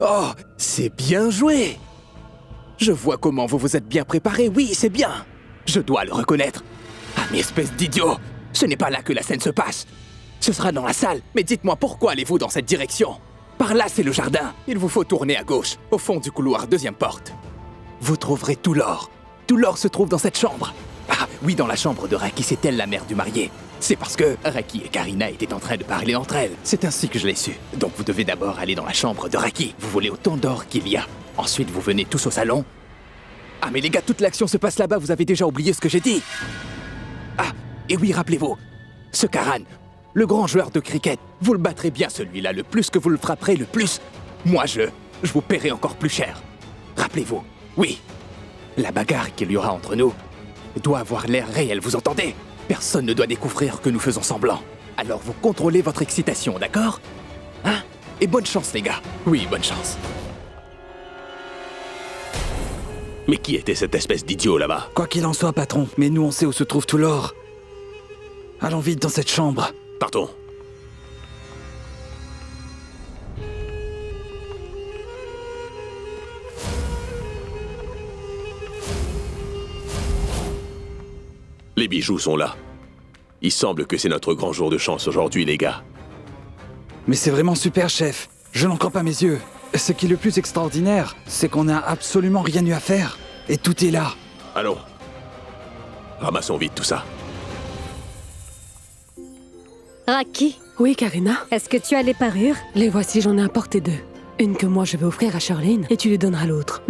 Oh, c'est bien joué! Je vois comment vous vous êtes bien préparé, oui, c'est bien! Je dois le reconnaître. Ah, mais espèce d'idiot! Ce n'est pas là que la scène se passe. Ce sera dans la salle, mais dites-moi pourquoi allez-vous dans cette direction? Par là, c'est le jardin. Il vous faut tourner à gauche, au fond du couloir, deuxième porte. Vous trouverez tout l'or. Tout l'or se trouve dans cette chambre. Ah, oui, dans la chambre de Raki, c'est elle la mère du marié. C'est parce que Raki et Karina étaient en train de parler entre elles. C'est ainsi que je l'ai su. Donc vous devez d'abord aller dans la chambre de Raki. Vous volez autant d'or qu'il y a. Ensuite, vous venez tous au salon. Ah, mais les gars, toute l'action se passe là-bas, vous avez déjà oublié ce que j'ai dit. Ah, et oui, rappelez-vous, ce Karan, le grand joueur de cricket, vous le battrez bien celui-là, le plus que vous le frapperez, le plus. Moi, je vous paierai encore plus cher. Rappelez-vous, oui, la bagarre qu'il y aura entre nous doit avoir l'air réel, vous entendez? Personne ne doit découvrir que nous faisons semblant. Alors vous contrôlez votre excitation, d'accord? Hein? Et bonne chance, les gars. Oui, bonne chance. Mais qui était cette espèce d'idiot là-bas? Quoi qu'il en soit, patron, mais nous on sait où se trouve tout l'or. Allons vite dans cette chambre. Partons. Les bijoux sont là. Il semble que c'est notre grand jour de chance aujourd'hui, les gars. Mais c'est vraiment super, chef. Je n'en crois pas mes yeux. Ce qui est le plus extraordinaire, c'est qu'on n'a absolument rien eu à faire. Et tout est là. Allons. Ramassons vite tout ça. Raki, Oui, Karina. est-ce que tu as les parures? Les voici, j'en ai apporté 2. Une que moi je vais offrir à Charlene et tu lui donneras l'autre.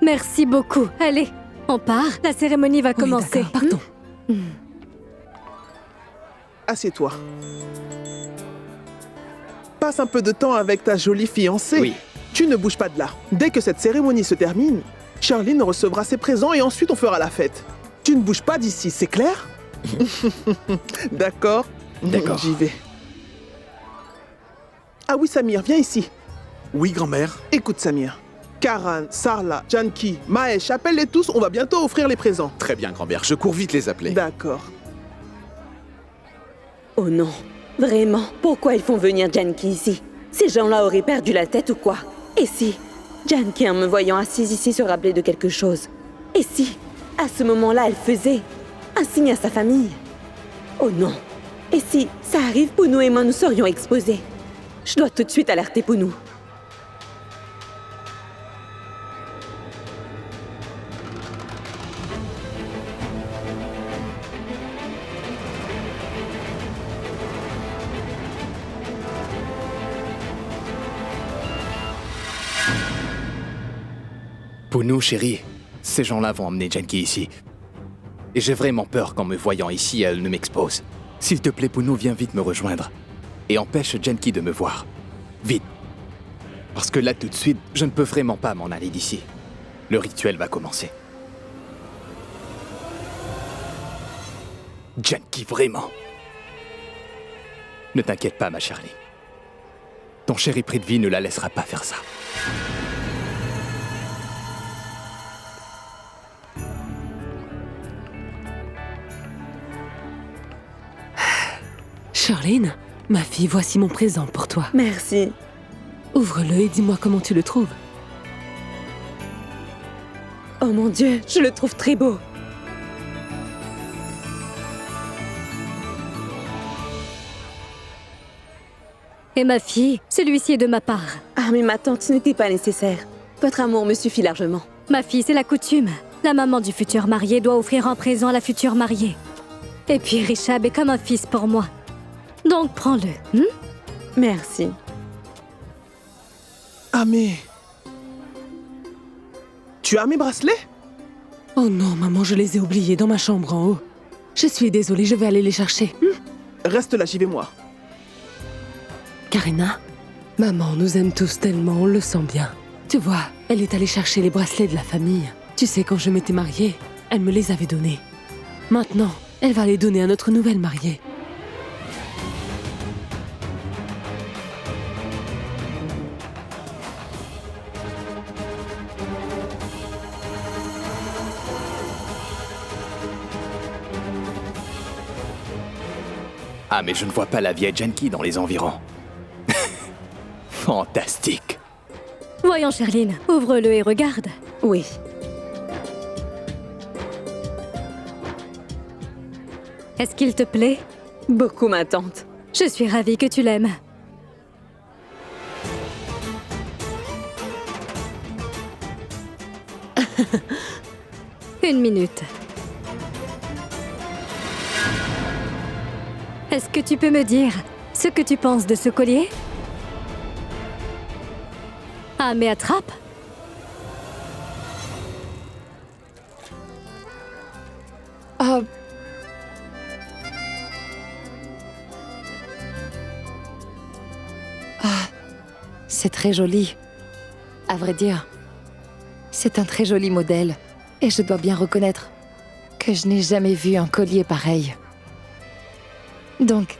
Merci beaucoup. Allez, on part. La cérémonie va Oui, commencer. d'accord, partons. Assieds-toi. Passe un peu de temps avec ta jolie fiancée. Oui. Tu ne bouges pas de là. Dès que cette cérémonie se termine, Charlene recevra ses présents et ensuite on fera la fête. Tu ne bouges pas d'ici, c'est clair? D'accord? D'accord. J'y vais. Ah oui, Samir, viens ici. Oui, grand-mère. Écoute, Samir. Karan, Sarla, Janki, Mahesh, appelle-les tous, on va bientôt offrir les présents. Très bien, grand-mère. Je cours vite les appeler. D'accord. Oh non, vraiment, pourquoi ils font venir Janki ici? Ces gens-là auraient perdu la tête ou quoi? Et si Janki, en me voyant assise ici, se rappelait de quelque chose? Et si, à ce moment-là, elle faisait un signe à sa famille? Oh non. Et si ça arrive, Pounou et moi, nous serions exposés? Je dois tout de suite alerter Pounou. Pounou, chérie, ces gens-là vont emmener Janki ici. Et j'ai vraiment peur qu'en me voyant ici, elle ne m'expose. S'il te plaît, Pounou, viens vite me rejoindre. Et empêche Janki de me voir. Vite. Parce que là, tout de suite, je ne peux vraiment pas m'en aller d'ici. Le rituel va commencer. Janki, vraiment. Ne t'inquiète pas, ma Charlie. Ton chéri Prithvi ne la laissera pas faire ça. Charlene, ma fille, voici mon présent pour toi. Merci. Ouvre-le et dis-moi comment tu le trouves. Oh mon Dieu, je le trouve très beau. Et ma fille, celui-ci est de ma part. Ah mais ma tante, ce n'était pas nécessaire. Votre amour me suffit largement. Ma fille, c'est la coutume. La maman du futur marié doit offrir un présent à la future mariée. Et puis Rishab est comme un fils pour moi. Donc prends-le. Merci. Ah mais... Tu as mes bracelets? Oh non, maman, je les ai oubliés dans ma chambre en haut. Je suis désolée, je vais aller les chercher. Reste là, j'y vais moi. Karina, maman nous aime tous tellement, on le sent bien. Tu vois, elle est allée chercher les bracelets de la famille. Tu sais, quand je m'étais mariée, elle me les avait donnés. Maintenant, elle va les donner à notre nouvelle mariée. Ah, mais je ne vois pas la vieille Janki dans les environs. Fantastique. Voyons, Charline, ouvre-le et regarde. Oui. Est-ce qu'il te plaît? Beaucoup, ma tante. Je suis ravie que tu l'aimes. Une minute. Est-ce que tu peux me dire ce que tu penses de ce collier? Ah, mais attrape! C'est très joli. À vrai dire, c'est un très joli modèle. Et je dois bien reconnaître que je n'ai jamais vu un collier pareil. Donc,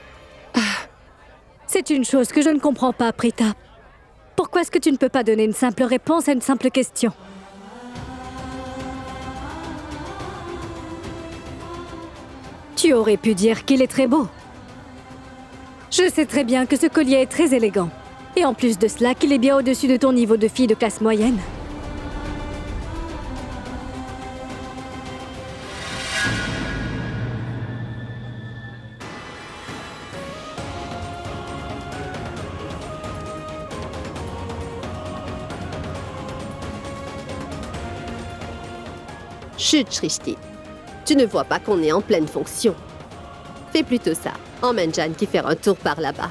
C'est une chose que je ne comprends pas, Prita. Pourquoi est-ce que tu ne peux pas donner une simple réponse à une simple question? Tu aurais pu dire qu'il est très beau. Je sais très bien que ce collier est très élégant. Et en plus de cela, qu'il est bien au-dessus de ton niveau de fille de classe moyenne. Chut, Shrishti. Tu ne vois pas qu'on est en pleine fonction. Fais plutôt ça. Emmène Janki faire un tour par là-bas.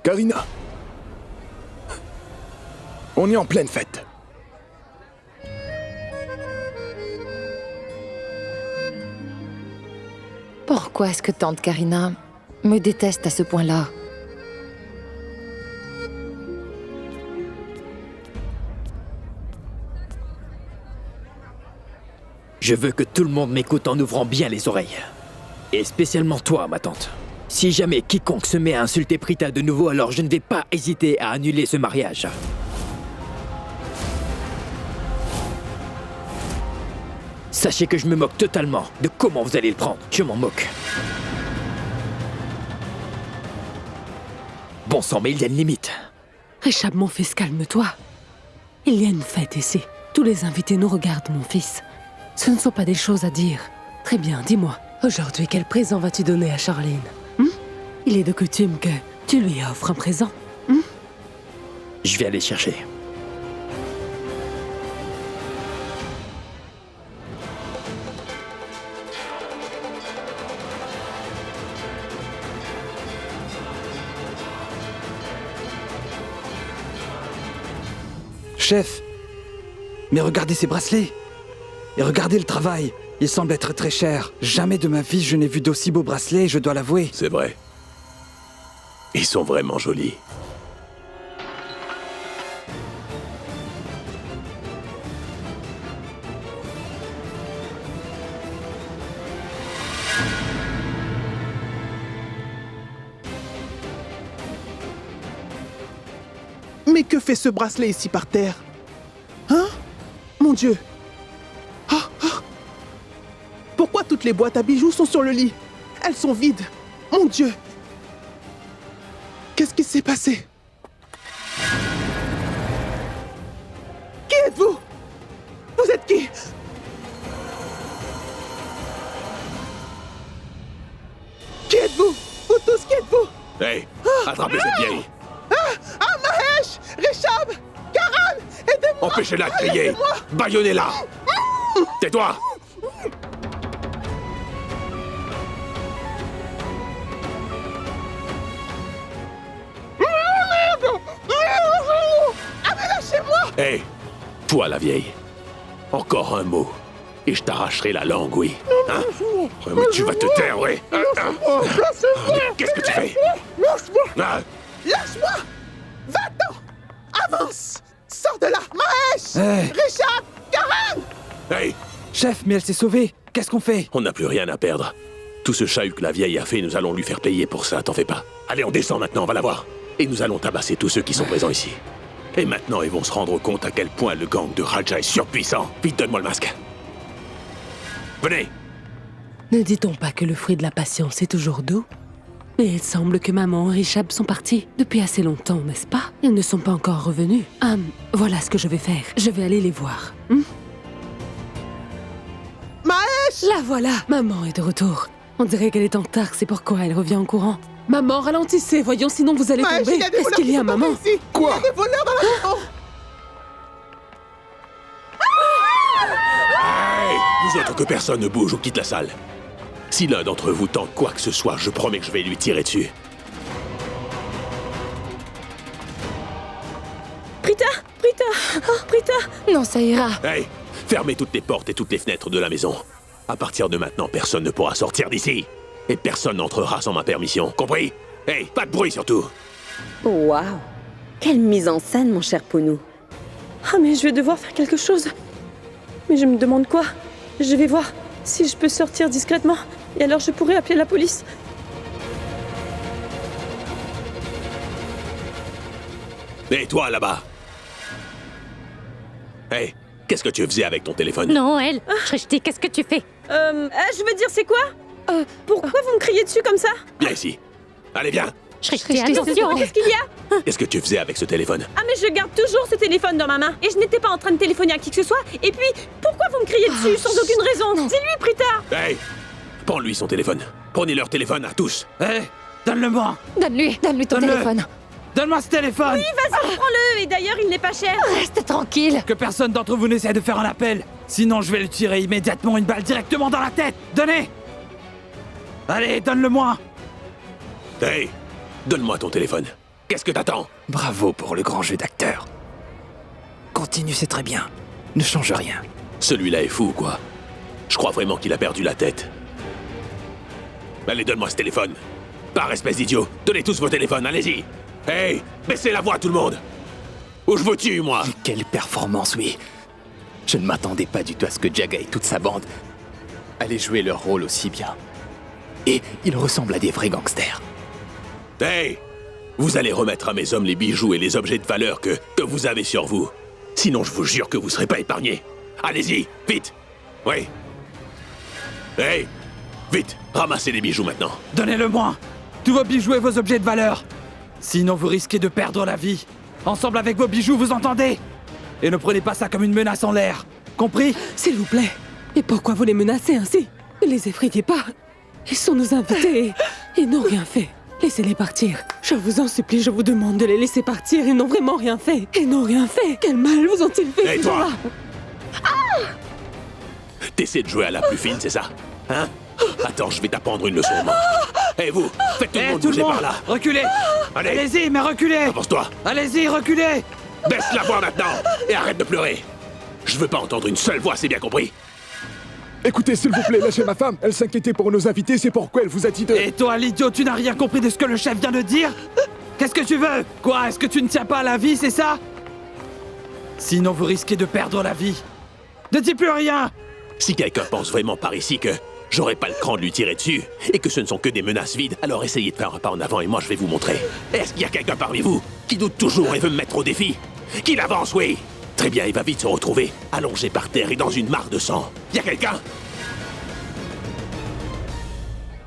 Karina! On est en pleine fête. pourquoi est-ce que tante Karina me déteste à ce point-là? Je veux que tout le monde m'écoute en ouvrant bien les oreilles. Et spécialement toi, ma tante. Si jamais quiconque se met à insulter Prita de nouveau, alors je ne vais pas hésiter à annuler ce mariage. Sachez que je me moque totalement de comment vous allez le prendre. Je m'en moque. Bon sang, mais il y a une limite. Richard, mon fils, calme-toi. Il y a une fête ici. Tous les invités nous regardent, mon fils. Ce ne sont pas des choses à dire. Très bien, dis-moi. Aujourd'hui, quel présent vas-tu donner à Charline? Il est de coutume que tu lui offres un présent. Je vais aller chercher. Chef, mais regardez ces bracelets. Et regardez le travail. Il semble être très cher. Jamais de ma vie je n'ai vu d'aussi beaux bracelets, je dois l'avouer. C'est vrai. Ils sont vraiment jolis. Mais que fait ce bracelet ici par terre? Hein? Mon Dieu! Ah, ah. Pourquoi toutes les boîtes à bijoux sont sur le lit? Elles sont vides! Mon Dieu! Qu'est-ce qui s'est passé? Qui êtes-vous? Vous êtes qui? Qui êtes-vous? Vous tous, qui êtes-vous? Hey, attrapez cette vieille! Ah, Mahesh! Rishab! Karan! Aidez-moi! Empêchez-la de crier! Bâillonnez-la! Tais-toi! Amenez-la chez moi! Hé, toi la vieille, encore un mot, et je t'arracherai la langue, oui. Hein? Mais tu vas te taire, oui. Qu'est-ce que tu fais? Lâche-moi! Ah, Lâche-moi! Va-t'en! Avance! Sors de là! Mahesh! Hey. Richard! Karan! hey, Chef, mais elle s'est sauvée. Qu'est-ce qu'on fait? on n'a plus rien à perdre. Tout ce chahut que la vieille a fait, nous allons lui faire payer pour ça, t'en fais pas. Allez, on descend maintenant, on va la voir. Et nous allons tabasser tous ceux qui sont présents ici. Et maintenant, ils vont se rendre compte à quel point le gang de Raja est surpuissant. Vite, donne-moi le masque. Venez! Ne dit-on pas que le fruit de la patience est toujours doux? Mais il semble que maman et Richard sont partis depuis assez longtemps, n'est-ce pas? Ils ne sont pas encore revenus. Voilà ce que je vais faire. Je vais aller les voir. Mahesh! La voilà! Maman est de retour. On dirait qu'elle est en retard, c'est pourquoi elle revient en courant. Maman, ralentissez, voyons, sinon vous allez Mahesh, tomber. il y a des Qu'est-ce voleurs qu'il y a, qui sont maman? tombés ici. Quoi? Il y a des voleurs dans la maison! Hey! Vous autres, que personne ne bouge ou quitte la salle. Si l'un d'entre vous tente quoi que ce soit, je promets que je vais lui tirer dessus. Prita! Non, ça ira. Hey! Fermez toutes les portes et toutes les fenêtres de la maison. À partir de maintenant, personne ne pourra sortir d'ici. Et personne n'entrera sans ma permission. Compris? Hey! Pas de bruit surtout! Waouh! Quelle mise en scène, mon cher Pounou. Ah, mais je vais devoir faire quelque chose. Mais je me demande quoi? Je vais voir si je peux sortir discrètement. Et alors je pourrai appeler la police. Et toi, là-bas? Hey! Qu'est-ce que tu faisais avec ton téléphone? Non, elle. Shrishti, qu'est-ce que tu fais? Je veux dire, c'est quoi? Pourquoi vous me criez dessus comme ça? Viens ici. Allez, viens! Shrishti, attention. Qu'est-ce qu'il y a? Qu'est-ce que tu faisais avec ce téléphone? Ah, mais je garde toujours ce téléphone dans ma main. Et je n'étais pas en train de téléphoner à qui que ce soit. Et puis, pourquoi vous me criez dessus sans aucune raison? Dis-lui, Prita! Hey! Prends-lui son téléphone. Prenez leur téléphone à tous. Hé, donne-le-moi. Donne-lui ton Donne-le. téléphone. Donne-moi ce téléphone. Vas-y, prends-le. Et d'ailleurs, il n'est pas cher. Reste tranquille. Que personne d'entre vous n'essaie de faire un appel. Sinon, je vais lui tirer immédiatement une balle directement dans la tête. Donnez. Allez, donne-le-moi. Hey! Donne-moi ton téléphone. Qu'est-ce que t'attends? Bravo pour le grand jeu d'acteur. Continue, c'est très bien. Ne change rien. Celui-là est fou ou quoi? Je crois vraiment qu'il a perdu la tête. Allez, donne-moi ce téléphone. Par espèce d'idiot, donnez tous vos téléphones, allez-y. Hey! Baissez la voix, tout le monde. Ou je vous tue, moi. Quelle performance, oui. Je ne m'attendais pas du tout à ce que Jaga et toute sa bande allaient jouer leur rôle aussi bien. Et ils ressemblent à des vrais gangsters. Hey! Vous allez remettre à mes hommes les bijoux et les objets de valeur que vous avez sur vous. Sinon, je vous jure que vous serez pas épargnés. Allez-y, vite! Oui. Hey! Vite, ramassez les bijoux maintenant. Donnez-le-moi. Tous vos bijoux et vos objets de valeur. Sinon, vous risquez de perdre la vie. Ensemble avec vos bijoux, vous entendez? Et ne prenez pas ça comme une menace en l'air. Compris? S'il vous plaît. Et pourquoi vous les menacez ainsi? Ne les effrayez pas. Ils sont nos invités. Ils n'ont rien fait. Laissez-les partir. Je vous en supplie, je vous demande de les laisser partir. Ils n'ont vraiment rien fait. Ils n'ont rien fait. Quel mal vous ont-ils fait? Et toi? T'essaies de jouer à la plus fine, c'est ça? Hein? Attends, je vais t'apprendre une leçon. Et vous, faites tout le monde bouger par là. Reculez. Allez, Allez-y, mais reculez. avance-toi. Allez-y, reculez. Baisse la voix maintenant et arrête de pleurer. Je veux pas entendre une seule voix, c'est bien compris? Écoutez, s'il vous plaît, lâchez ma femme. Elle s'inquiétait pour nos invités, c'est pourquoi elle vous a dit de... Et toi, l'idiot, tu n'as rien compris de ce que le chef vient de dire? Qu'est-ce que tu veux? Quoi? Est-ce que tu ne tiens pas à la vie, c'est ça? Sinon, vous risquez de perdre la vie. Ne dis plus rien. Si quelqu'un pense vraiment par ici que j'aurais pas le cran de lui tirer dessus et que ce ne sont que des menaces vides, alors essayez de faire un pas en avant et moi je vais vous montrer. Est-ce qu'il y a quelqu'un parmi vous qui doute toujours et veut me mettre au défi? Qu'il avance, oui! Très bien, il va vite se retrouver allongé par terre et dans une mare de sang. Y a quelqu'un?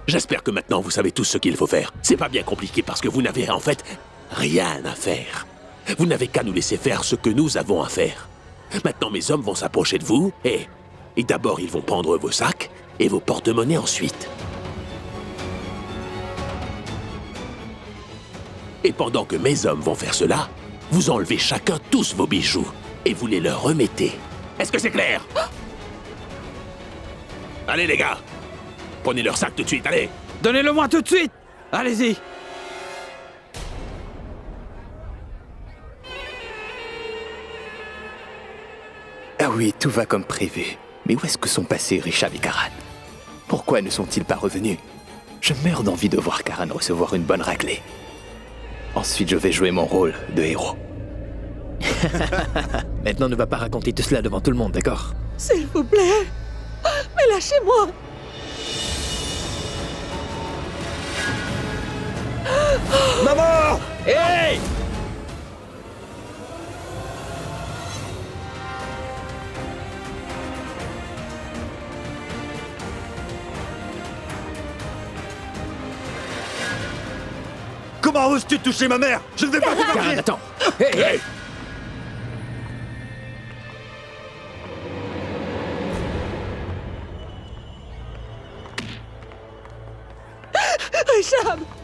J'espère que maintenant vous savez tout ce qu'il faut faire. C'est pas bien compliqué parce que vous n'avez en fait rien à faire. Vous n'avez qu'à nous laisser faire ce que nous avons à faire. Maintenant mes hommes vont s'approcher de vous et d'abord ils vont prendre vos sacs et vos porte-monnaies ensuite. Et pendant que mes hommes vont faire cela, vous enlevez chacun tous vos bijoux et vous les leur remettez. Est-ce que c'est clair? Allez les gars, prenez leur sac tout de suite, allez. Donnez-le-moi tout de suite. Allez-y. Ah oui, tout va comme prévu. Mais où est-ce que sont passés Richard et Karan? Pourquoi ne sont-ils pas revenus? Je meurs d'envie de voir Karan recevoir une bonne raclée. Ensuite, je vais jouer mon rôle de héros. Maintenant, ne va pas raconter tout cela devant tout le monde, d'accord? S'il vous plaît. Mais lâchez-moi. Maman! Hey! Comment oses-tu toucher ma mère? Je ne vais pas te Karan, marier. attends. Hey.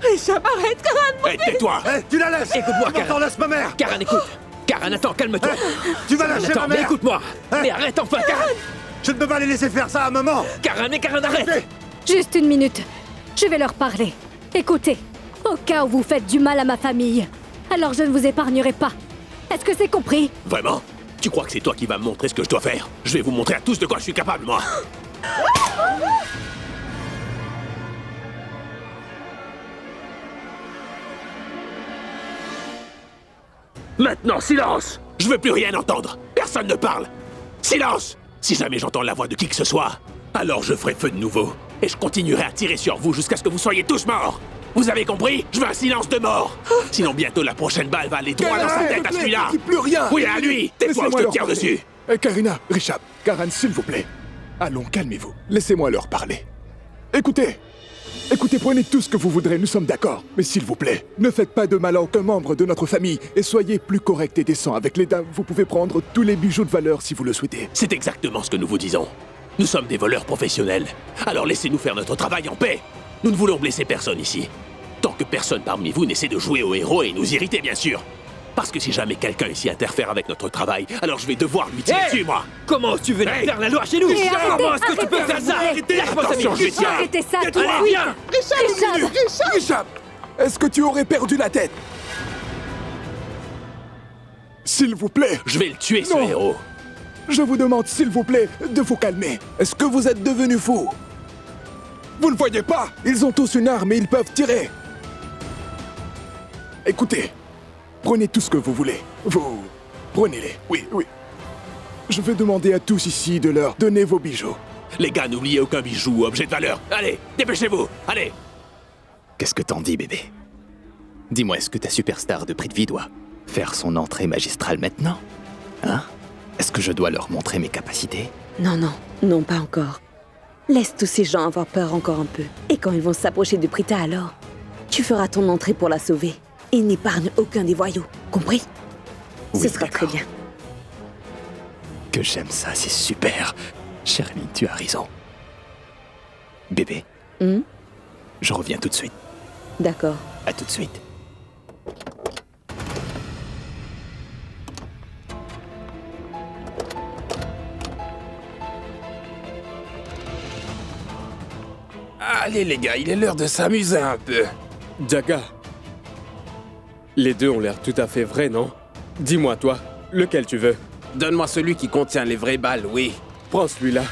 Richard, arrête, Karan! Hé, tais-toi. Tu la laisses. Écoute-moi, Karan. Karan. Laisse ma mère. Karan, écoute. Karan, attends, calme-toi. Tu vas lâcher Attends, ma mais mère. écoute-moi. Mais arrête enfin, Karan. Je ne peux pas les laisser faire ça à maman. Karan, arrête. Juste une minute. Je vais leur parler. Écoutez, au cas où vous faites du mal à ma famille, alors je ne vous épargnerai pas. Est-ce que c'est compris? Vraiment? Tu crois que c'est toi qui vas me montrer ce que je dois faire? Je vais vous montrer à tous de quoi je suis capable, moi. Maintenant, silence! Je veux plus rien entendre. Personne ne parle. Silence! Si jamais j'entends la voix de qui que ce soit, alors je ferai feu de nouveau. Et je continuerai à tirer sur vous jusqu'à ce que vous soyez tous morts. Vous avez compris? Je veux un silence de mort. Sinon bientôt la prochaine balle va aller droit dans sa tête à celui-là. Plus rien. Oui, à lui. Tais-toi ou je te tire dessus. Karina, Richard, Karan, s'il vous plaît. Allons, calmez-vous. Laissez-moi leur parler. Écoutez, prenez tout ce que vous voudrez, nous sommes d'accord. Mais s'il vous plaît, ne faites pas de mal à aucun membre de notre famille et soyez plus correct et décent avec les dames. Vous pouvez prendre tous les bijoux de valeur si vous le souhaitez. C'est exactement ce que nous vous disons. Nous sommes des voleurs professionnels. Alors laissez-nous faire notre travail en paix. Nous ne voulons blesser personne ici. Tant que personne parmi vous n'essaie de jouer au héros et nous irriter, bien sûr. Parce que si jamais quelqu'un ici interfère avec notre travail, alors je vais devoir lui tirer dessus, moi. Comment tu veux faire la loi chez nous? Comment est-ce que tu peux faire ça? Lâche-moi ça, Attention, je vais tirer. Arrêtez ça tout de Allez, suite. viens. Richard, est-ce que tu aurais perdu la tête? S'il vous plaît. Je vais le tuer, ce Non. héros. Je vous demande, s'il vous plaît, de vous calmer. Est-ce que vous êtes devenu fou? Vous ne voyez pas? Ils ont tous une arme et ils peuvent tirer. Écoutez, prenez tout ce que vous voulez. Vous... prenez-les. Oui. Je vais demander à tous ici de leur donner vos bijoux. Les gars, n'oubliez aucun bijou ou objet de valeur. Allez, dépêchez-vous. Allez. Qu'est-ce que t'en dis, bébé? Dis-moi, est-ce que ta superstar de Prix de Vie doit faire son entrée magistrale maintenant? Hein? Est-ce que je dois leur montrer mes capacités? Non, pas encore. Laisse tous ces gens avoir peur encore un peu. Et quand ils vont s'approcher de Prita, alors, tu feras ton entrée pour la sauver. Et n'épargne aucun des voyous. Compris? Oui, Ce sera très d'accord. bien. Que j'aime ça, c'est super. Charline, tu as raison. Bébé, je reviens tout de suite. D'accord. À tout de suite. Allez les gars, il est l'heure de s'amuser un peu. Jaga. Les deux ont l'air tout à fait vrais, non? Dis-moi, toi, lequel tu veux? Donne-moi celui qui contient les vraies balles, oui. Prends celui-là.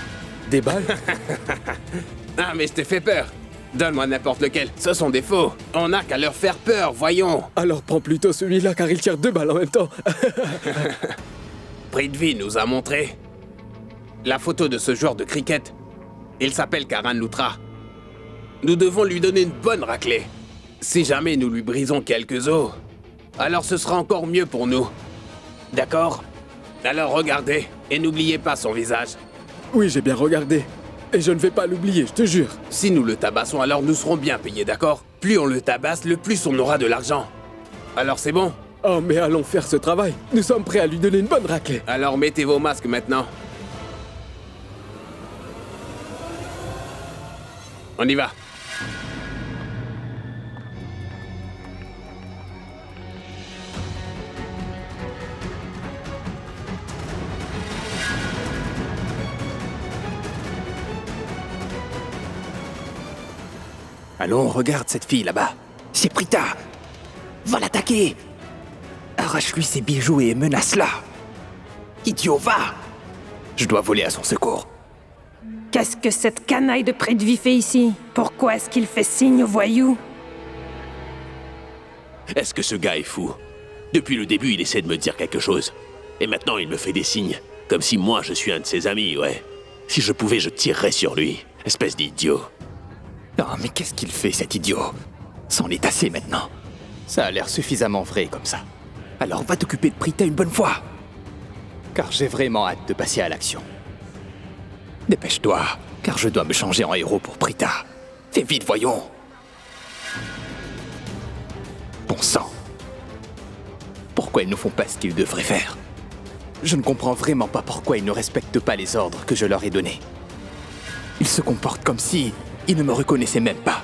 Des balles? Ah, mais je t'ai fait peur. Donne-moi n'importe lequel. Ce sont des faux. On n'a qu'à leur faire peur, voyons. Alors prends plutôt celui-là, car il tire 2 balles en même temps. Prix de Vie nous a montré la photo de ce joueur de cricket. Il s'appelle Karan Lutra. Nous devons lui donner une bonne raclée. Si jamais nous lui brisons quelques os, alors ce sera encore mieux pour nous. D'accord? Alors regardez, et n'oubliez pas son visage. Oui, j'ai bien regardé. Et je ne vais pas l'oublier, je te jure. Si nous le tabassons, alors nous serons bien payés, d'accord? Plus on le tabasse, le plus on aura de l'argent. Alors c'est bon? Oh, mais allons faire ce travail. Nous sommes prêts à lui donner une bonne raclée. Alors mettez vos masques maintenant. On y va. Allons, regarde cette fille là-bas. C'est Prita. Va l'attaquer. Arrache-lui ses bijoux et menace-la. Idiot, va. Je dois voler à son secours. Qu'est-ce que cette canaille de Près de Vie fait ici? Pourquoi est-ce qu'il fait signe aux voyous? Est-ce que ce gars est fou? Depuis le début, il essaie de me dire quelque chose. Et maintenant, il me fait des signes. Comme si moi, je suis un de ses amis, ouais. Si je pouvais, je tirerais sur lui. Espèce d'idiot. Oh, mais qu'est-ce qu'il fait, cet idiot? C'en est assez maintenant. Ça a l'air suffisamment vrai comme ça. Alors va t'occuper de Prita une bonne fois. Car j'ai vraiment hâte de passer à l'action. Dépêche-toi, car je dois me changer en héros pour Prita. Fais vite, voyons. Bon sang. Pourquoi ils ne font pas ce qu'ils devraient faire? Je ne comprends vraiment pas pourquoi ils ne respectent pas les ordres que je leur ai donnés. Ils se comportent comme si ils ne me reconnaissaient même pas.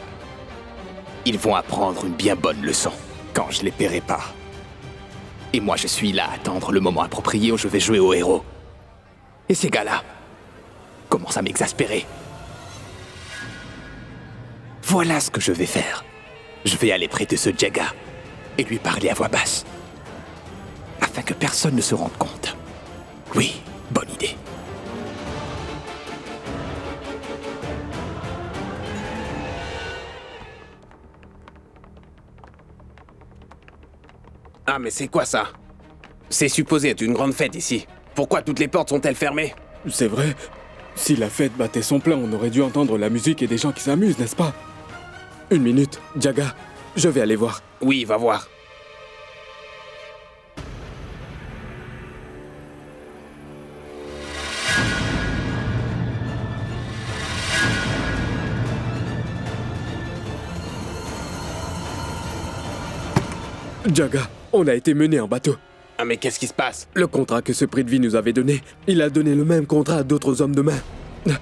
Ils vont apprendre une bien bonne leçon quand je les paierai pas. Et moi, je suis là à attendre le moment approprié où je vais jouer au héros. Et ces gars-là commencent à m'exaspérer. Voilà ce que je vais faire. Je vais aller près de ce Jaga et lui parler à voix basse, afin que personne ne se rende compte. Oui, bonne idée. Ah, mais c'est quoi ça? C'est supposé être une grande fête ici. Pourquoi toutes les portes sont-elles fermées? C'est vrai. Si la fête battait son plein, on aurait dû entendre la musique et des gens qui s'amusent, n'est-ce pas? Une minute, Jaga, je vais aller voir. Oui, va voir. Jaga, on a été mené en bateau. Ah, mais qu'est-ce qui se passe? Le contrat que ce Prithvi nous avait donné, il a donné le même contrat à d'autres hommes de main.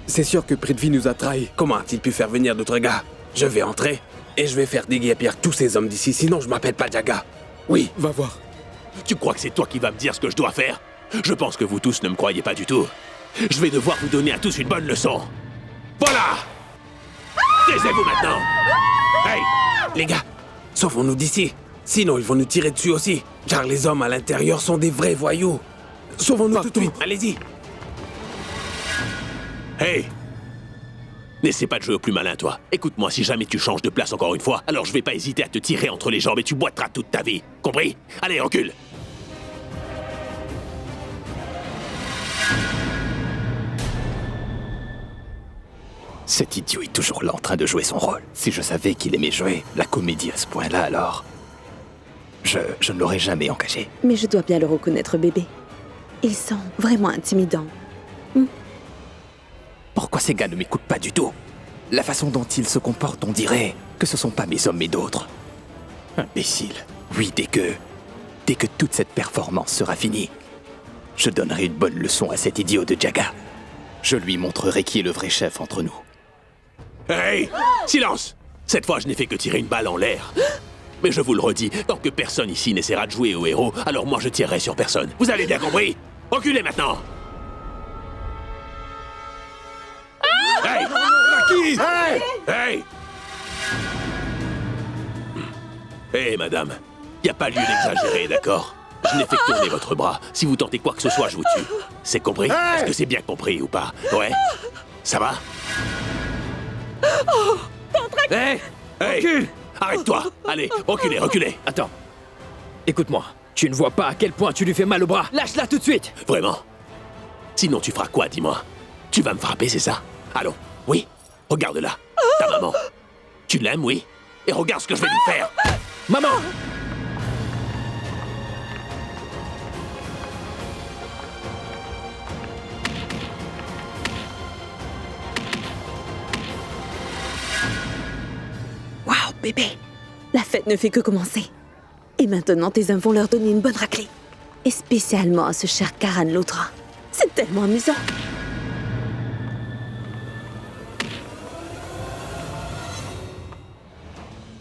C'est sûr que Prithvi nous a trahis. Comment a-t-il pu faire venir d'autres gars? Je vais entrer et je vais faire déguerpir tous ces hommes d'ici, sinon je m'appelle pas Jaga. Oui. Va voir. Tu crois que c'est toi qui vas me dire ce que je dois faire? Je pense que vous tous ne me croyez pas du tout. Je vais devoir vous donner à tous une bonne leçon. Voilà! Taisez-vous maintenant! Hey! Les gars, sauvons-nous d'ici. Sinon, ils vont nous tirer dessus aussi. Car les hommes à l'intérieur sont des vrais voyous. Sauvons-nous tout de suite, allez-y. Hey! N'essaie pas de jouer au plus malin, toi. Écoute-moi, si jamais tu changes de place encore une fois, alors je vais pas hésiter à te tirer entre les jambes et tu boiteras toute ta vie. Compris? Allez, recule! Cet idiot est toujours là en train de jouer son rôle. Si je savais qu'il aimait jouer la comédie à ce point-là, alors... Je ne l'aurais jamais engagé. Mais je dois bien le reconnaître, bébé. Ils sont vraiment intimidants. Pourquoi ces gars ne m'écoutent pas du tout? La façon dont ils se comportent, on dirait que ce sont pas mes hommes mais d'autres. Imbécile. Oui, dès que toute cette performance sera finie, je donnerai une bonne leçon à cet idiot de Jaga. Je lui montrerai qui est le vrai chef entre nous. Hey! Silence! Cette fois, je n'ai fait que tirer une balle en l'air. Mais je vous le redis, tant que personne ici n'essaiera de jouer au héros, alors moi je tirerai sur personne. Vous avez bien compris? Reculez maintenant! Hey! Hey! Hey! Hey, madame, y a pas lieu d'exagérer, d'accord? Je n'ai fait que tourner votre bras. Si vous tentez quoi que ce soit, je vous tue. C'est compris? Est-ce que c'est bien compris ou pas? Ouais? Ça va? Hey! Hey! Recule! Arrête-toi! Allez, reculez, reculez! Attends. Écoute-moi. Tu ne vois pas à quel point tu lui fais mal au bras. Lâche-la tout de suite! Vraiment? Sinon tu feras quoi, dis-moi? Tu vas me frapper, c'est ça? Allons, oui? Regarde-la. Ta maman. Tu l'aimes, oui? Et regarde ce que je vais lui faire! Maman! Waouh, bébé! La fête ne fait que commencer. Et maintenant, tes hommes vont leur donner une bonne raclée. Et spécialement à ce cher Karan Loutra. C'est tellement amusant.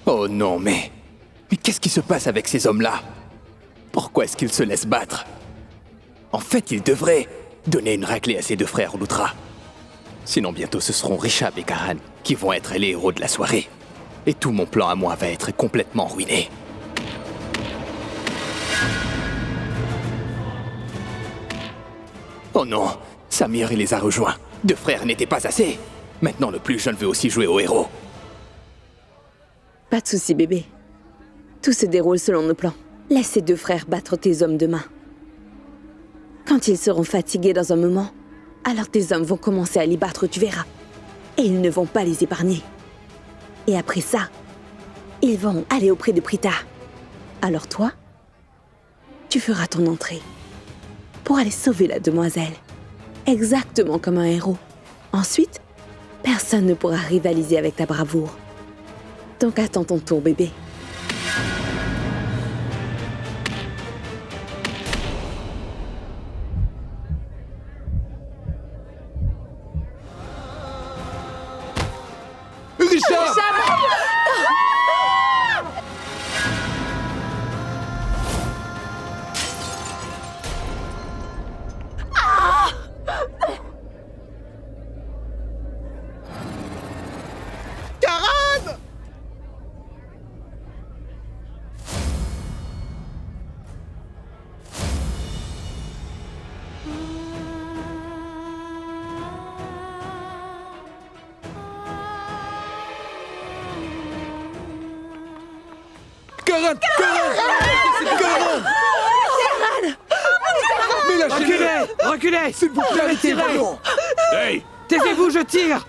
Oh non, mais qu'est-ce qui se passe avec ces hommes-là? Pourquoi est-ce qu'ils se laissent battre? En fait, ils devraient donner une raclée à ces deux frères Loutra. Sinon, bientôt, ce seront Rishab et Karan qui vont être les héros de la soirée. Et tout mon plan à moi va être complètement ruiné. Oh non, Samir les a rejoints. Deux frères n'étaient pas assez. Maintenant, le plus jeune veut aussi jouer au héros. Pas de souci, bébé. Tout se déroule selon nos plans. Laisse ces deux frères battre tes hommes demain. Quand ils seront fatigués dans un moment, alors tes hommes vont commencer à les battre, tu verras. Et ils ne vont pas les épargner. Et après ça, ils vont aller auprès de Prita. Alors toi, tu feras ton entrée pour aller sauver la demoiselle. Exactement comme un héros. Ensuite, personne ne pourra rivaliser avec ta bravoure. Donc attends ton tour, bébé. Jab! Karan! Karan! Karan! Mais lâchez-le! Reculez! Reculez! S'il vous plaît, Retirez! voyons. Hey! Taisez-vous, je tire!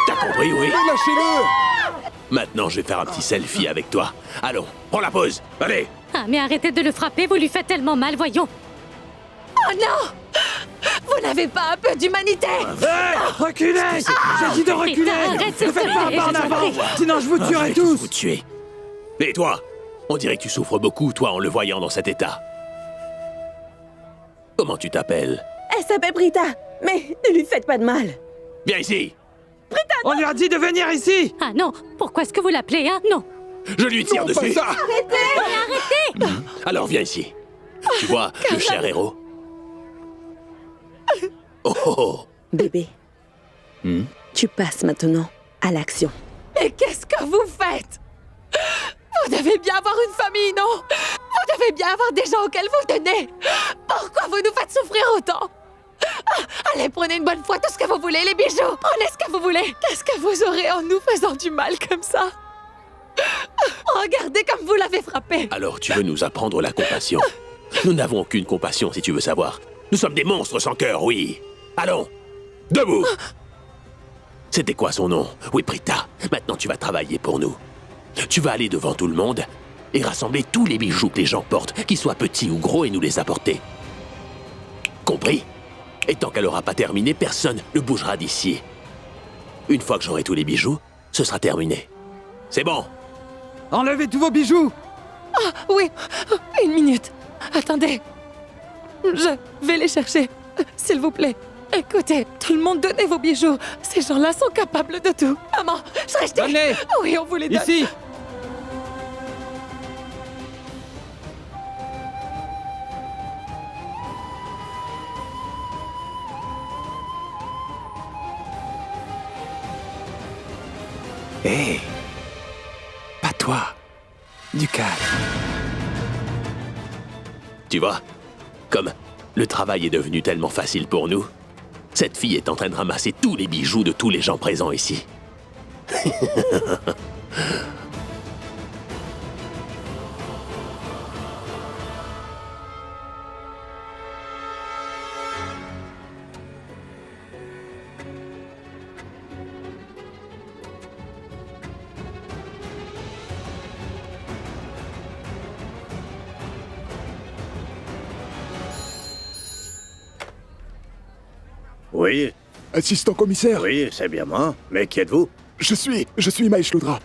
T'as compris, oui? Mais lâchez-le! Maintenant, je vais faire un petit selfie avec toi. Allons, prends la pause. Allez! Ah, mais arrêtez de le frapper, vous lui faites tellement mal, voyons. Oh non! Vous n'avez pas un peu d'humanité! Reculez! J'ai dit de reculer! arrête, Ne faites pas un pas en je avant! t'en prie. Sinon, je vous Je tuerai vais tous tous! vous tuer. Et toi? On dirait que tu souffres beaucoup, toi, en le voyant dans cet état. Comment tu t'appelles? Elle s'appelle Brita, mais ne lui faites pas de mal. Viens ici! On lui a dit de venir ici! Ah non, pourquoi est-ce que vous l'appelez, hein? Non. Je lui tire Non, pas dessus! ça! Arrêtez! Alors viens ici. Tu vois, le cher héros? Oh oh oh! Bébé, tu passes maintenant à l'action. Mais qu'est-ce que vous faites? Vous devez bien avoir une famille, non? Vous devez bien avoir des gens auxquels vous tenez. Pourquoi vous nous faites souffrir autant? Allez, prenez une bonne fois tout ce que vous voulez, les bijoux. Prenez ce que vous voulez. Qu'est-ce que vous aurez en nous faisant du mal comme ça? Regardez comme vous l'avez frappé. Alors tu veux nous apprendre la compassion? Nous n'avons aucune compassion, si tu veux savoir. Nous sommes des monstres sans cœur, oui. Allons, debout. C'était quoi son nom? Oui, Prita. Maintenant tu vas travailler pour nous. Tu vas aller devant tout le monde et rassembler tous les bijoux que les gens portent, qu'ils soient petits ou gros, et nous les apporter. Compris? Et tant qu'elle n'aura pas terminé, personne ne bougera d'ici. Une fois que j'aurai tous les bijoux, ce sera terminé. C'est bon? Enlevez tous vos bijoux! Ah, oui, une minute. Attendez. Je vais les chercher. S'il vous plaît. Écoutez, tout le monde, donnez vos bijoux. Ces gens-là sont capables de tout. Maman, serais-je dit? Donnez! Oui, on vous les donne. Ici! Hé! Pas toi. Du calme. Tu vois, comme le travail est devenu tellement facile pour nous, cette fille est en train de ramasser tous les bijoux de tous les gens présents ici. Oui, Assistant commissaire, oui, c'est bien moi. Mais qui êtes-vous? je suis Mahesh Loudra.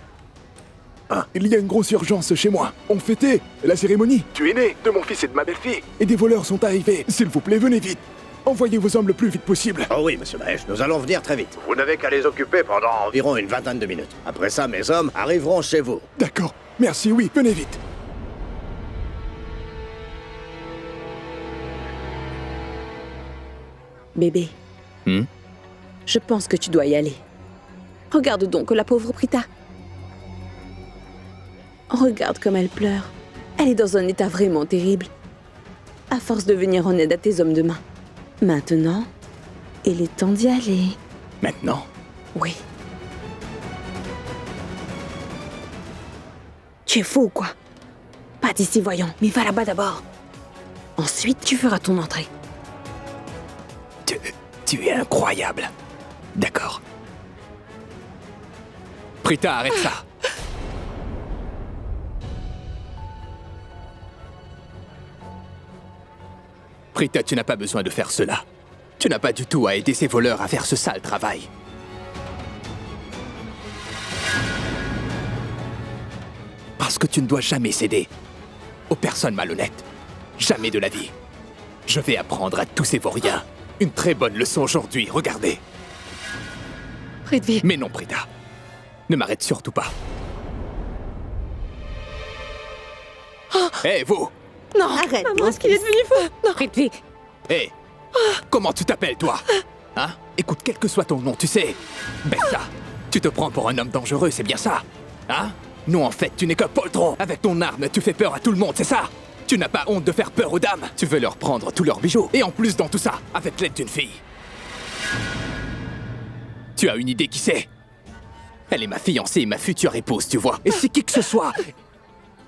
Il y a une grosse urgence chez moi. On fêtait la cérémonie. Tu es né de mon fils et de ma belle-fille. Et des voleurs sont arrivés. S'il vous plaît, venez vite. Envoyez vos hommes le plus vite possible. Oh oui, monsieur Mahesh, nous allons venir très vite. Vous n'avez qu'à les occuper pendant environ une vingtaine de minutes. Après ça, mes hommes arriveront chez vous. D'accord. Merci, oui, venez vite. Bébé, je pense que tu dois y aller. Regarde donc la pauvre Prita. Regarde comme elle pleure. Elle est dans un état vraiment terrible. À force de venir en aide à tes hommes de main. Maintenant, il est temps d'y aller. Maintenant? Oui. Tu es fou ou quoi? Pas d'ici, voyons, mais va là-bas d'abord. Ensuite, tu feras ton entrée. Tu es incroyable. D'accord. Prita, arrête ça. Prita, tu n'as pas besoin de faire cela. Tu n'as pas du tout à aider ces voleurs à faire ce sale travail. Parce que tu ne dois jamais céder aux personnes malhonnêtes. Jamais de la vie. Je vais apprendre à tous ces vauriens une très bonne leçon aujourd'hui, regardez. Prithvi. Mais non, Prita. Ne m'arrête surtout pas. Hé, vous! Non, arrête. Maman, est-ce qu'il est devenu fou? Non. Prithvi. Hé, comment tu t'appelles, toi? Hein? Écoute, quel que soit ton nom, tu sais. Bessa, tu te prends pour un homme dangereux, c'est bien ça? Hein? Non, en fait, tu n'es qu'un poltron. Avec ton arme, tu fais peur à tout le monde, c'est ça? Tu n'as pas honte de faire peur aux dames. Tu veux leur prendre tous leurs bijoux. Et en plus, dans tout ça, avec l'aide d'une fille. Tu as une idée qui c'est? Elle est ma fiancée et ma future épouse, tu vois. Et si qui que ce soit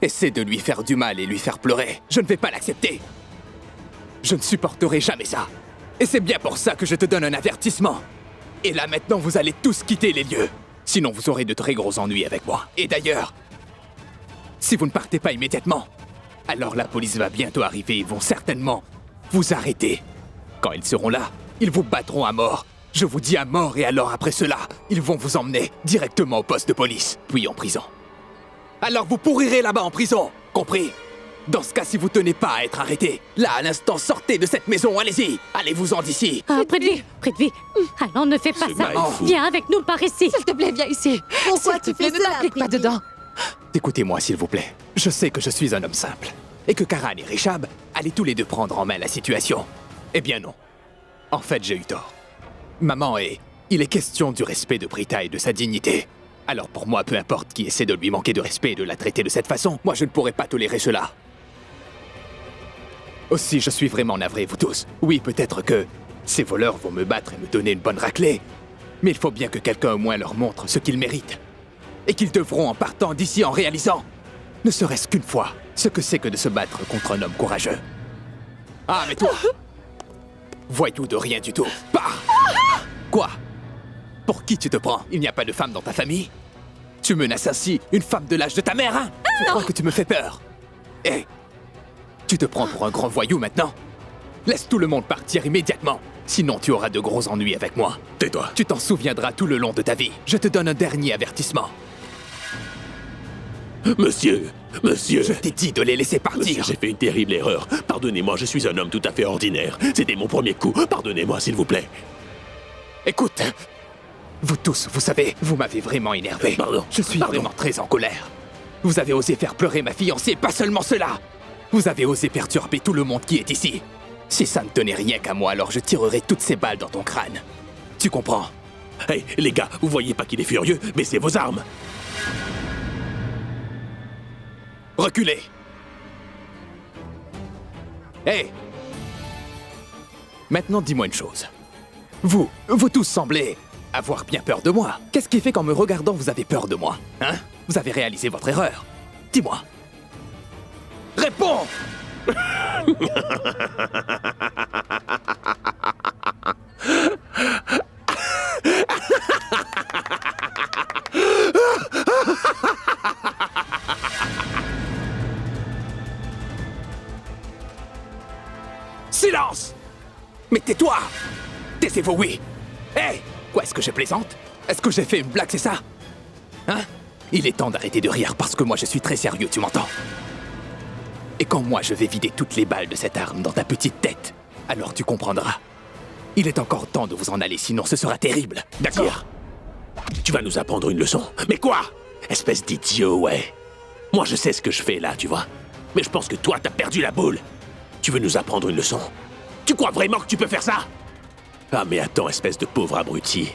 essaie de lui faire du mal et lui faire pleurer, je ne vais pas l'accepter. Je ne supporterai jamais ça. Et c'est bien pour ça que je te donne un avertissement. Et là maintenant, vous allez tous quitter les lieux. Sinon, vous aurez de très gros ennuis avec moi. Et d'ailleurs, si vous ne partez pas immédiatement, alors la police va bientôt arriver et vont certainement vous arrêter. Quand ils seront là, ils vous battront à mort. Je vous dis à mort, et alors après cela, ils vont vous emmener directement au poste de police, puis en prison. Alors vous pourrirez là-bas en prison, compris? Dans ce cas, si vous tenez pas à être arrêté, là à l'instant, sortez de cette maison, allez-y. Allez-vous-en d'ici. Prithvi, allons, ne fais pas ça. Viens avec nous par ici. S'il te plaît, viens ici. Pourquoi tu fais Ne ça, t'implique pas Prithvi? dedans. Écoutez-moi, s'il vous plaît. Je sais que je suis un homme simple. Et que Karan et Rishab allaient tous les deux prendre en main la situation. Eh bien non. En fait, j'ai eu tort. Maman, il est question du respect de Prita et de sa dignité. Alors pour moi, peu importe qui essaie de lui manquer de respect et de la traiter de cette façon, moi je ne pourrais pas tolérer cela. Aussi, je suis vraiment navré, vous tous. Oui, peut-être que ces voleurs vont me battre et me donner une bonne raclée. Mais il faut bien que quelqu'un au moins leur montre ce qu'ils méritent. Et qu'ils devront, en partant d'ici, en réalisant, ne serait-ce qu'une fois, ce que c'est que de se battre contre un homme courageux. Ah, mais toi, voyou de rien du tout, pars! Quoi? Pour qui tu te prends? Il n'y a pas de femme dans ta famille? Tu menaces ainsi une femme de l'âge de ta mère, hein? Tu crois que tu me fais peur? Hé! Tu te prends pour un grand voyou maintenant? Laisse tout le monde partir immédiatement. Sinon, tu auras de gros ennuis avec moi. Tais-toi. Tu t'en souviendras tout le long de ta vie. Je te donne un dernier avertissement. Monsieur, je t'ai dit de les laisser partir. Monsieur, j'ai fait une terrible erreur. Pardonnez-moi, je suis un homme tout à fait ordinaire. C'était mon premier coup. Pardonnez-moi, s'il vous plaît. Écoute, vous tous, vous savez, vous m'avez vraiment énervé. Pardon. Je suis vraiment très en colère. Vous avez osé faire pleurer ma fiancée, pas seulement cela. Vous avez osé perturber tout le monde qui est ici. Si ça ne tenait rien qu'à moi, alors je tirerais toutes ces balles dans ton crâne. Tu comprends? Hey, les gars, vous voyez pas qu'il est furieux? Baissez vos armes. Reculez. Hé! Maintenant, dis-moi une chose. Vous tous semblez avoir bien peur de moi. Qu'est-ce qui fait qu'en me regardant, vous avez peur de moi? Hein? Vous avez réalisé votre erreur. Dis-moi. Réponds! Silence! Mais tais-toi! Taisez-vous, oui! Hé! Quoi, est-ce que je plaisante? Est-ce que j'ai fait une blague, c'est ça? Hein? Il est temps d'arrêter de rire parce que moi je suis très sérieux, tu m'entends? Et quand moi je vais vider toutes les balles de cette arme dans ta petite tête, alors tu comprendras. Il est encore temps de vous en aller, sinon ce sera terrible, d'accord? Tu vas nous apprendre une leçon. Mais quoi? Espèce d'idiot, ouais. Moi je sais ce que je fais là, tu vois. Mais je pense que toi t'as perdu la boule. Tu veux nous apprendre une leçon? Tu crois vraiment que tu peux faire ça? Ah mais attends, espèce de pauvre abruti.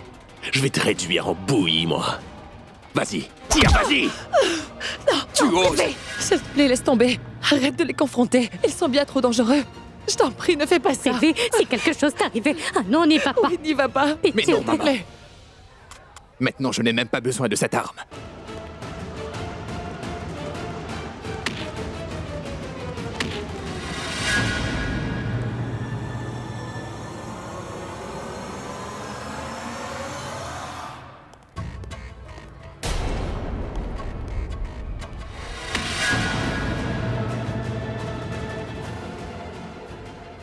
Je vais te réduire en bouillie, moi. Vas-y, tire, vas-y! Tu oses! S'il te plaît, laisse tomber. Arrête de les confronter. Ils sont bien trop dangereux. Je t'en prie, ne fais pas ça. Prithvi, si quelque chose t'arrivait, ah non, n'y va pas. Oui, n'y va pas. Mais non, maman. plaît. Maintenant, je n'ai même pas besoin de cette arme.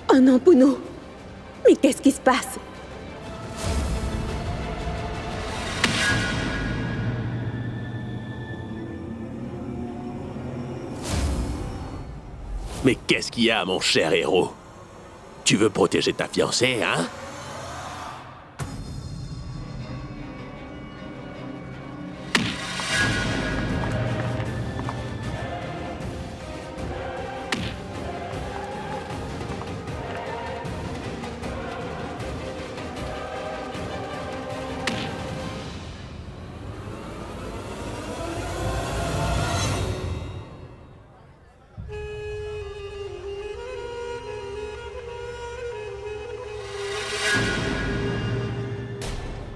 Oh non, Puno! Mais qu'est-ce qui se passe? Mais qu'est-ce qu'il y a, mon cher héros? Tu veux protéger ta fiancée, hein?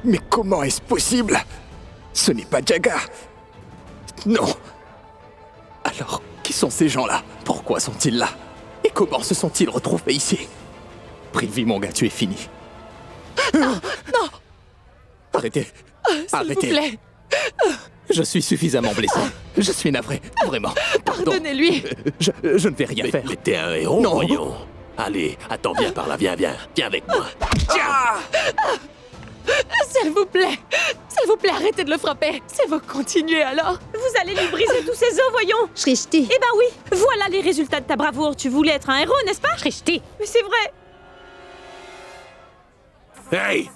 Mais comment est-ce possible? Ce n'est pas Jaga. Non. Alors, qui sont ces gens-là? Pourquoi sont-ils là? Et comment se sont-ils retrouvés ici? Prithvi, mon gars, tu es fini. Non! Arrêtez. S'il vous plaît. Je suis suffisamment blessé. Je suis navré, vraiment. Pardonnez-lui. Je ne vais rien faire. Mais t'es un héros, Non. voyons. Allez, attends, viens par là, viens avec moi. S'il vous plaît, arrêtez de le frapper. Si vous continuez alors, Vous allez lui briser tous ses os, voyons. Shrishti. Eh ben oui, voilà les résultats de ta bravoure. Tu voulais être un héros, n'est-ce pas? Shrishti. Mais c'est vrai. Hey!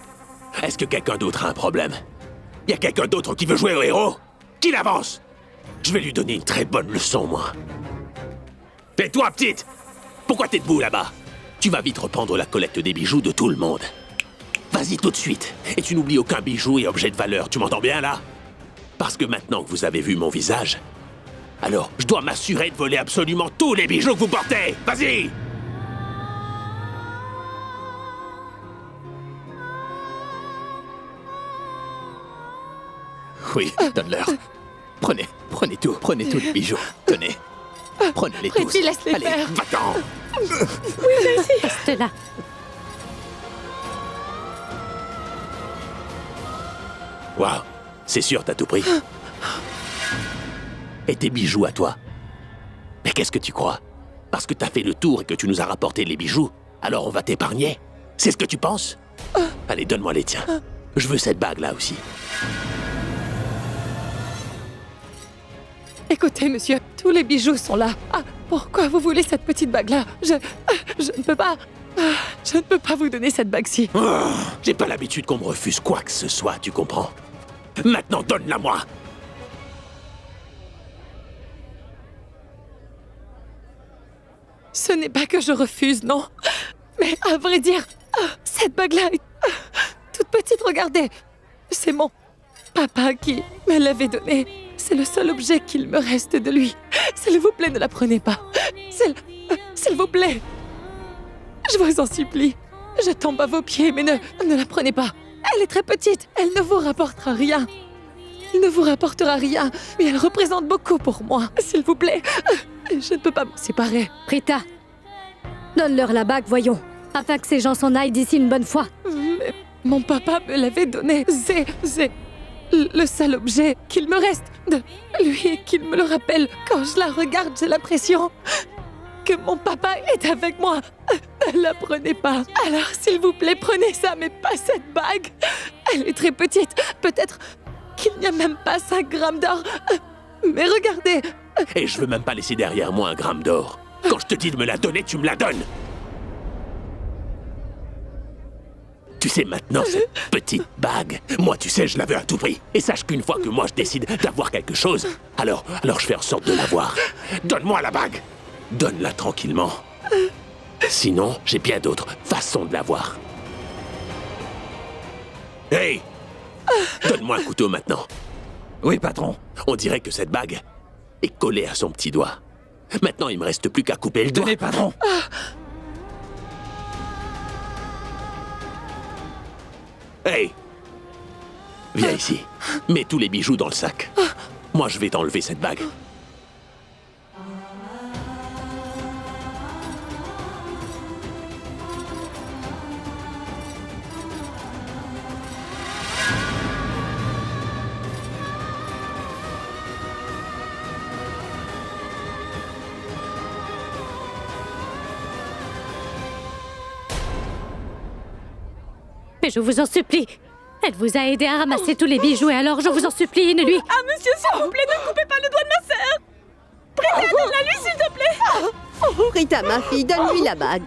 Est-ce que quelqu'un d'autre a un problème? Y a quelqu'un d'autre qui veut jouer au héros? Qu'il avance! Je vais lui donner une très bonne leçon, moi. Et toi, petite! Pourquoi t'es debout là-bas? Tu vas vite reprendre la collecte des bijoux de tout le monde. Vas-y tout de suite. Et tu n'oublies aucun bijou et objet de valeur, tu m'entends bien là? Parce que maintenant que vous avez vu mon visage, alors je dois m'assurer de voler absolument tous les bijoux que vous portez. Vas-y! Oui, donne-leur. Prenez tous les bijoux. Tenez. Prenez-les tous. Prithvi, laisse-les Allez, faire. Va-t'en! Reste là. Waouh, c'est sûr, t'as tout pris. Et tes bijoux à toi? Mais qu'est-ce que tu crois? Parce que t'as fait le tour et que tu nous as rapporté les bijoux, alors on va t'épargner? C'est ce que tu penses? Allez, donne-moi les tiens. Je veux cette bague-là aussi. Écoutez, monsieur, tous les bijoux sont là. Ah, pourquoi vous voulez cette petite bague-là? Je ne peux pas. Je ne peux pas vous donner cette bague-ci. Oh, j'ai pas l'habitude qu'on me refuse quoi que ce soit, tu comprends? Maintenant, donne-la-moi! Ce n'est pas que je refuse, non. Mais à vrai dire, cette bague-là est toute petite, regardez. C'est mon papa qui me l'avait donnée. C'est le seul objet qu'il me reste de lui. S'il vous plaît, ne la prenez pas. S'il vous plaît. Je vous en supplie. Je tombe à vos pieds, mais ne la prenez pas. Elle est très petite. Elle ne vous rapportera rien. Elle ne vous rapportera rien, mais elle représente beaucoup pour moi. S'il vous plaît. Je ne peux pas me séparer. Prita, donne-leur la bague, voyons, afin que ces gens s'en aillent d'ici une bonne fois. Mais mon papa me l'avait donné. C'est le seul objet qu'il me reste de lui et qu'il me le rappelle. Quand je la regarde, j'ai l'impression que mon papa est avec moi. Ne la prenez pas. Alors, s'il vous plaît, prenez ça, mais pas cette bague. Elle est très petite. Peut-être qu'il n'y a même pas 5 grammes d'or. Mais regardez. Et je veux même pas laisser derrière moi un gramme d'or. Quand je te dis de me la donner, tu me la donnes. Tu sais maintenant, cette petite bague, moi tu sais, je la veux à tout prix. Et sache qu'une fois que moi je décide d'avoir quelque chose, alors je fais en sorte de l'avoir. Donne-moi la bague. Donne-la tranquillement. Sinon, j'ai bien d'autres façons de l'avoir. Hey! Donne-moi un couteau maintenant. Oui, patron. On dirait que cette bague est collée à son petit doigt. Maintenant, il me reste plus qu'à couper le doigt. Tenez, patron. Hey! Viens ici. Mets tous les bijoux dans le sac. Moi, je vais t'enlever cette bague. Mais je vous en supplie. Elle vous a aidé à ramasser tous les bijoux et alors je vous en supplie, ne lui... Ah, monsieur, s'il vous plaît, ne coupez pas le doigt de ma sœur. Prêtez, donne-la lui, s'il te plaît. Rita, ma fille, donne-lui la bague.